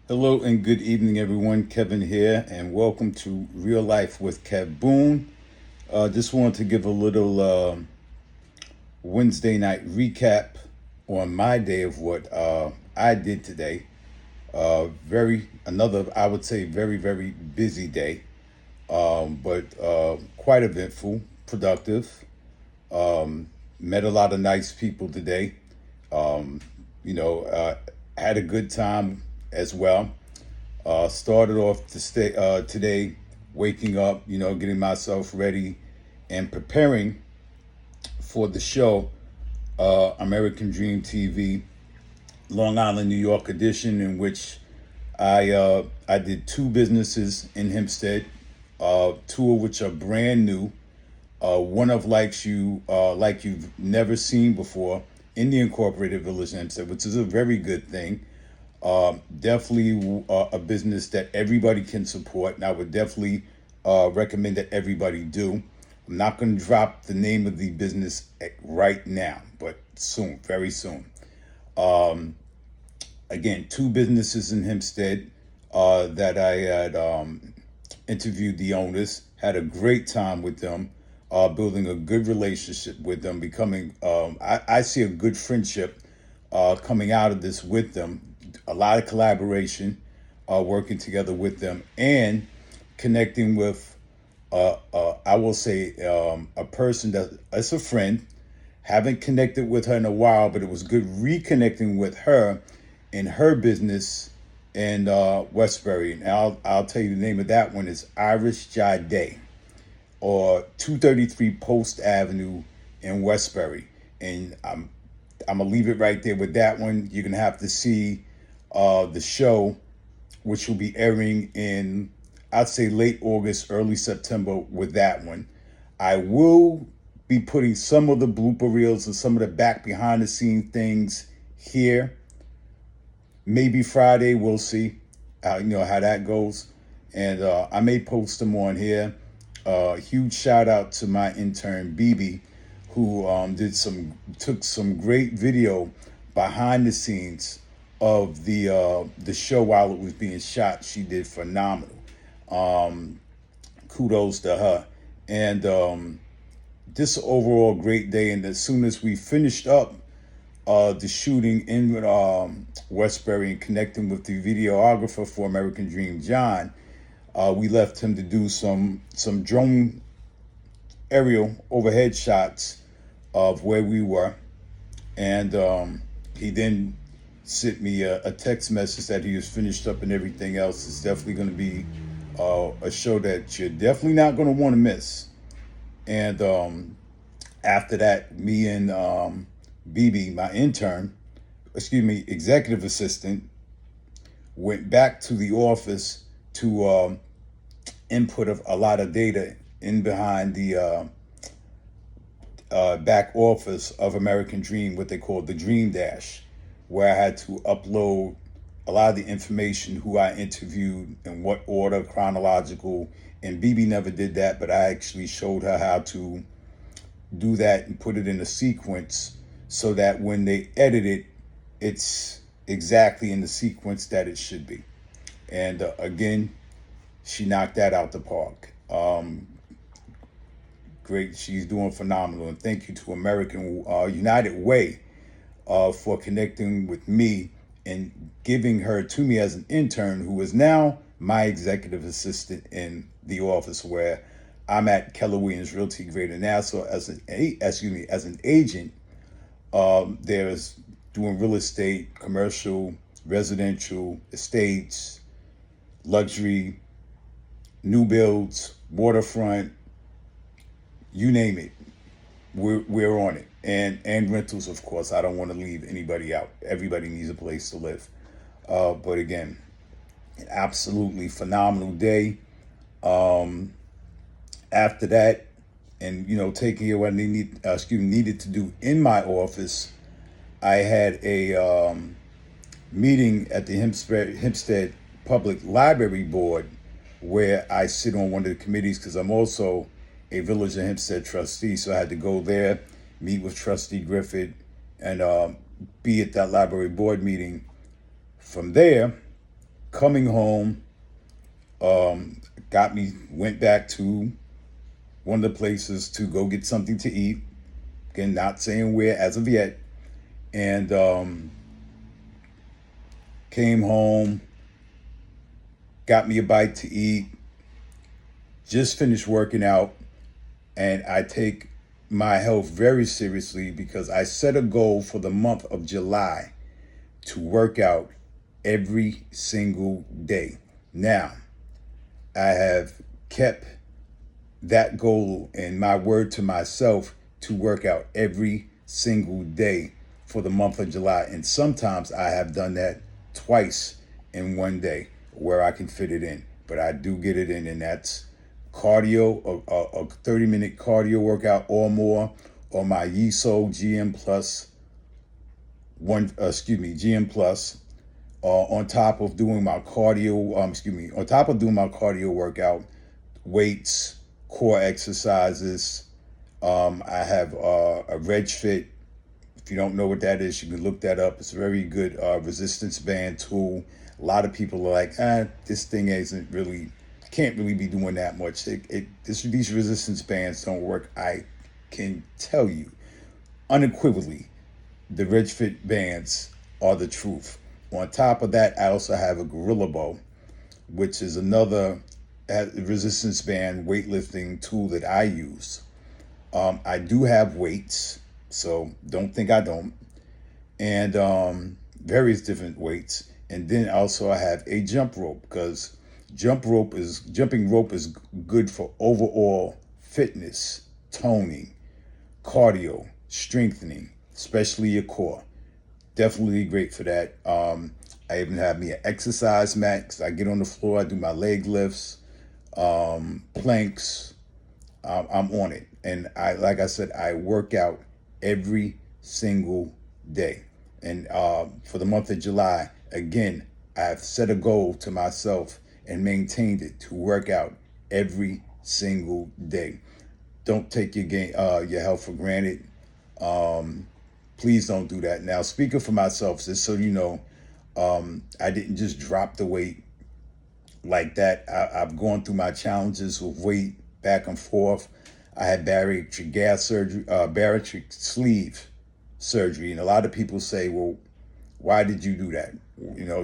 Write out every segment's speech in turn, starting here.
Hello and good evening, everyone. Kevin here, and welcome to Real Life with Kev Boone. Just wanted to give a little Wednesday night recap on my day of what I did today. I would say, very busy day, but quite eventful, productive. Met a lot of nice people today. Um, you know, had a good time as well. Started off today, waking up, getting myself ready and preparing for the show, American Dream TV, Long Island, New York edition, in which I did two businesses in Hempstead, two of which are brand new. One of like you've never seen before in the Incorporated Village of Hempstead, which is a very good thing. Definitely a business that everybody can support, and I would definitely recommend that everybody do. I'm not going to drop the name of the business right now, but soon, very soon. Again, two businesses in Hempstead that I had interviewed the owners, had a great time with them, building a good relationship with them, I see a good friendship coming out of this with them. A lot of collaboration, working together with them, and connecting with, I will say, a person that's a friend. Haven't connected with her in a while, but it was good reconnecting with her in her business in Westbury. And I'll tell you the name of that one is Irish Jade, or 233 Post Avenue in Westbury. And I'm gonna leave it right there with that one. You're gonna have to see the show, which will be airing in, I'd say, late August, early September with that one. I will be putting some of the blooper reels and some of the back behind the scene things here. Maybe Friday, we'll see how that goes. And I may post them on here. Huge shout out to my intern Bibi, who took some great video behind the scenes of the show while it was being shot. She did phenomenal. Kudos to her. And this overall great day. And as soon as we finished up the shooting in Westbury and connecting with the videographer for American Dream, John, we left him to do some drone aerial overhead shots of where we were. And he then sent me a text message that he was finished up and everything else. It's definitely going to be a show that you're definitely not going to want to miss. And after that, me and Bibi, my executive assistant, went back to the office to input of a lot of data in behind the back office of American Dream, what they call the Dream Dash, where I had to upload a lot of the information, who I interviewed, in what order, chronological. And Bibi never did that, but I actually showed her how to do that and put it in a sequence so that when they edit it, it's exactly in the sequence that it should be. And again, she knocked that out the park. Great, she's doing phenomenal. And thank you to American United Way for connecting with me and giving her to me as an intern, who is now my executive assistant in the office where I'm at Keller Realty Greater Nassau as an agent. There's doing real estate, commercial, residential, estates, luxury, new builds, waterfront, you name it. We're on it. And rentals, of course. I don't want to leave anybody out. Everybody needs a place to live. But again, an absolutely phenomenal day. After that, and taking care of what I needed to do in my office, I had a meeting at the Hempstead Public Library Board, where I sit on one of the committees because I'm also a Village of Hempstead trustee. So I had to go there, meet with Trustee Griffith, and be at that library board meeting. From there, coming home, went back to one of the places to go get something to eat. Again, not saying where as of yet. And came home, got me a bite to eat, just finished working out. And I take my health very seriously because I set a goal for the month of July to work out every single day. Now, I have kept that goal and my word to myself to work out every single day for the month of July. And sometimes I have done that twice in one day where I can fit it in. But I do get it in, and that's cardio, a 30-minute cardio workout or more, or my YESO GM Plus GM Plus, on top of doing my cardio, on top of doing my cardio workout, weights, core exercises. I have a Reg Fit. If you don't know what that is, you can look that up. It's a very good resistance band tool. A lot of people are like, this thing can't really be doing that much. These resistance bands don't work. I can tell you unequivocally, the Reg Fit bands are the truth. On top of that, I also have a Gorilla Bow, which is another resistance band weightlifting tool that I use. I do have weights, so don't think I don't, and various different weights. And then also I have a jump rope, because jumping rope is good for overall fitness, toning, cardio, strengthening, especially your core. Definitely great for that. I even have me an exercise mat, because I get on the floor, I do my leg lifts, planks. I'm on it. And like I said, I work out every single day. And for the month of July, again, I've set a goal to myself and maintained it to work out every single day. Don't take your health for granted. Please don't do that. Now, speaking for myself, just so you know, I didn't just drop the weight like that. I've gone through my challenges with weight back and forth. I had bariatric sleeve surgery, and a lot of people say, well, why did you do that?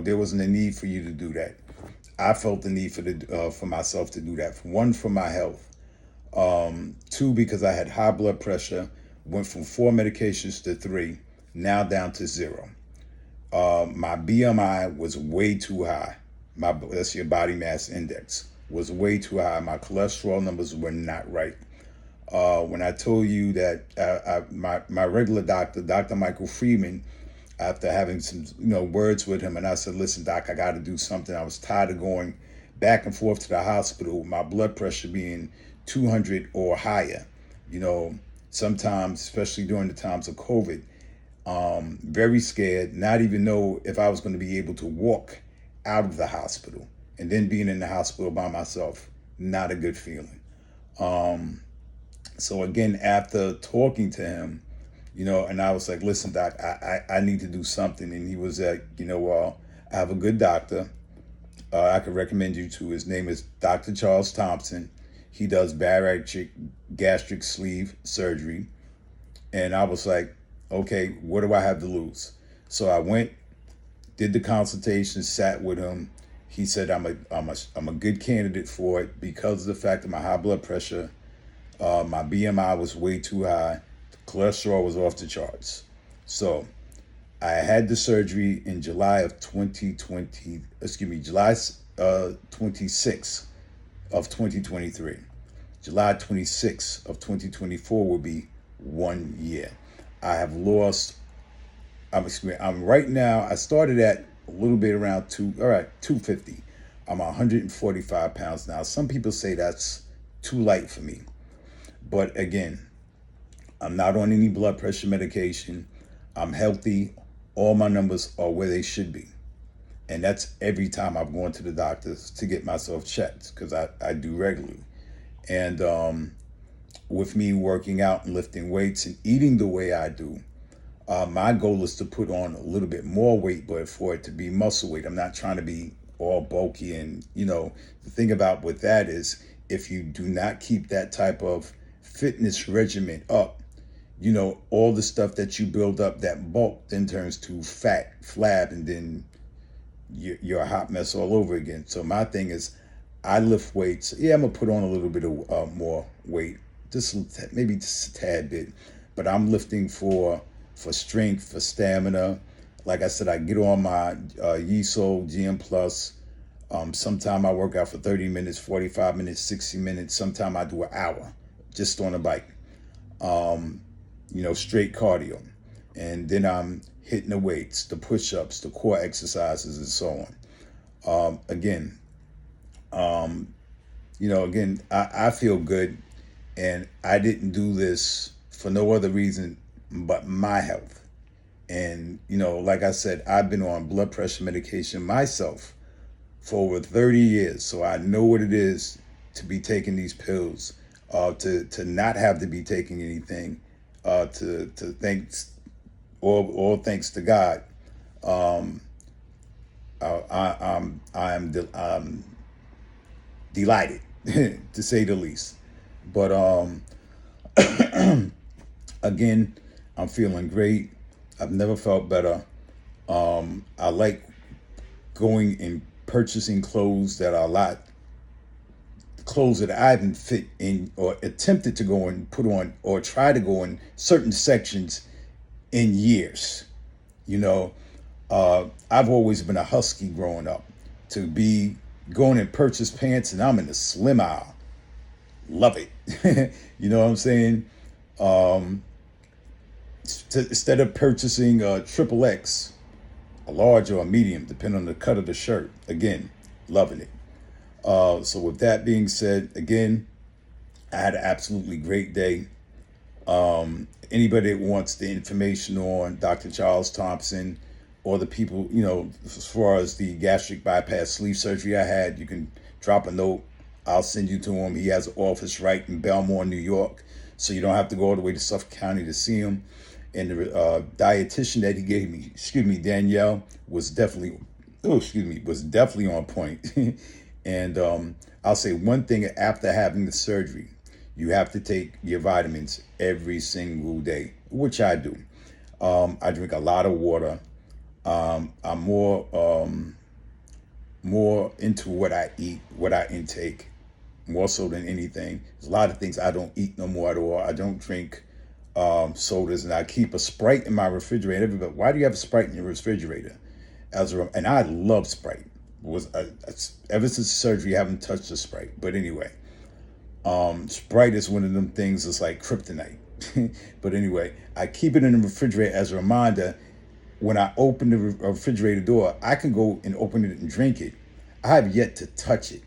There wasn't a need for you to do that. I felt the need for myself to do that. One, for my health. Two, because I had high blood pressure, went from 4 medications to 3, now down to 0. My BMI was way too high. That's your body mass index, was way too high. My cholesterol numbers were not right. When I told you that my regular doctor, Dr. Michael Freeman, after having some words with him, and I said, listen, Doc, I got to do something. I was tired of going back and forth to the hospital, my blood pressure being 200 or higher. Sometimes, especially during the times of COVID, very scared, not even know if I was going to be able to walk out of the hospital, and then being in the hospital by myself, not a good feeling. So again, after talking to him, and I was like, listen, Doc, I need to do something. And he was like, I have a good doctor I could recommend you to. His name is Dr. Charles Thompson. He does bariatric gastric sleeve surgery. And I was like, okay, what do I have to lose? So I went, did the consultation, sat with him. He said I'm a good candidate for it because of the fact that my high blood pressure, my BMI was way too high, cholesterol was off the charts. So I had the surgery in July of 2020, July 26th of 2023. July 26th of 2024 will be 1 year. I have lost, I'm right now, I started at a little bit around 250. I'm 145 pounds now. Some people say that's too light for me. But again, I'm not on any blood pressure medication. I'm healthy. All my numbers are where they should be. And that's every time I've gone to the doctors to get myself checked, because I do regularly. And with me working out and lifting weights and eating the way I do, my goal is to put on a little bit more weight, but for it to be muscle weight. I'm not trying to be all bulky. And, the thing about with that is if you do not keep that type of fitness regimen up, all the stuff that you build up, that bulk then turns to fat, flab, and then you're a hot mess all over again. So my thing is, I lift weights. Yeah, I'm gonna put on a little bit of more weight, maybe just a tad bit, but I'm lifting for strength, for stamina. Like I said, I get on my YESO GM Plus. Sometime I work out for 30 minutes, 45 minutes, 60 minutes. Sometime I do an hour just on a bike. Straight cardio. And then I'm hitting the weights, the push-ups, the core exercises, and so on. I feel good, and I didn't do this for no other reason but my health. And, like I said, I've been on blood pressure medication myself for over 30 years. So I know what it is to be taking these pills, to not have to be taking anything, to thanks, all thanks to God. I'm delighted, to say the least. But again, I'm feeling great. I've never felt better. I like going and purchasing clothes that are clothes that I haven't fit in or attempted to go and put on or try to go in certain sections in years. I've always been a husky growing up. To be going and purchase pants and I'm in the slim aisle. Love it. You know what I'm saying? Instead of purchasing a triple X, a large or a medium, depending on the cut of the shirt. Again, loving it. So with that being said, again, I had an absolutely great day. Anybody that wants the information on Dr. Charles Thompson or the people, as far as the gastric bypass sleeve surgery I had, you can drop a note. I'll send you to him. He has an office right in Belmore, New York. So you don't have to go all the way to Suffolk County to see him. And the dietitian that he gave me, Danielle, was definitely on point. And I'll say one thing: after having the surgery, you have to take your vitamins every single day, which I do. I drink a lot of water. I'm more into what I eat, what I intake, more so than anything. There's a lot of things I don't eat no more at all. I don't drink sodas, and I keep a Sprite in my refrigerator. Everybody, why do you have a Sprite in your refrigerator? And I love Sprite. Ever since surgery, I haven't touched a Sprite. But anyway, Sprite is one of them things that's like kryptonite. But anyway, I keep it in the refrigerator as a reminder. When I open the refrigerator door, I can go and open it and drink it. I have yet to touch it.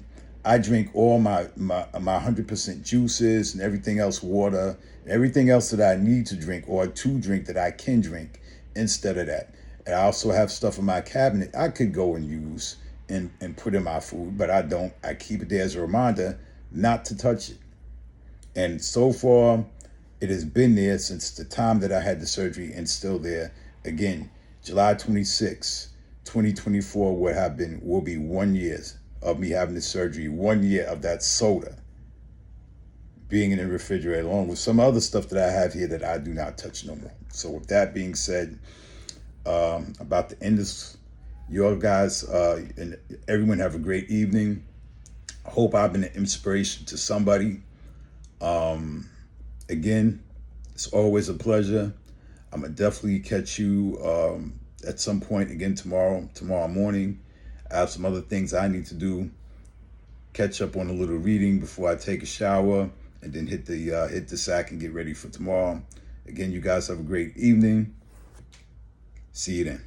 I drink all my 100% juices and everything else, water, everything else that I need to drink or to drink that I can drink instead of that. And I also have stuff in my cabinet I could go and use and put in my food, but I don't. I keep it there as a reminder not to touch it. And so far, it has been there since the time that I had the surgery and still there. Again, July 26, 2024 will be 1 year of me having the surgery, 1 year of that soda being in the refrigerator, along with some other stuff that I have here that I do not touch no more. So with that being said, about to end this, you guys and everyone have a great evening. I hope I've been an inspiration to somebody. Again, it's always a pleasure. I'm gonna definitely catch you at some point again tomorrow morning. I have some other things I need to do. Catch up on a little reading before I take a shower, and then hit the sack and get ready for tomorrow. Again, you guys have a great evening. See you then.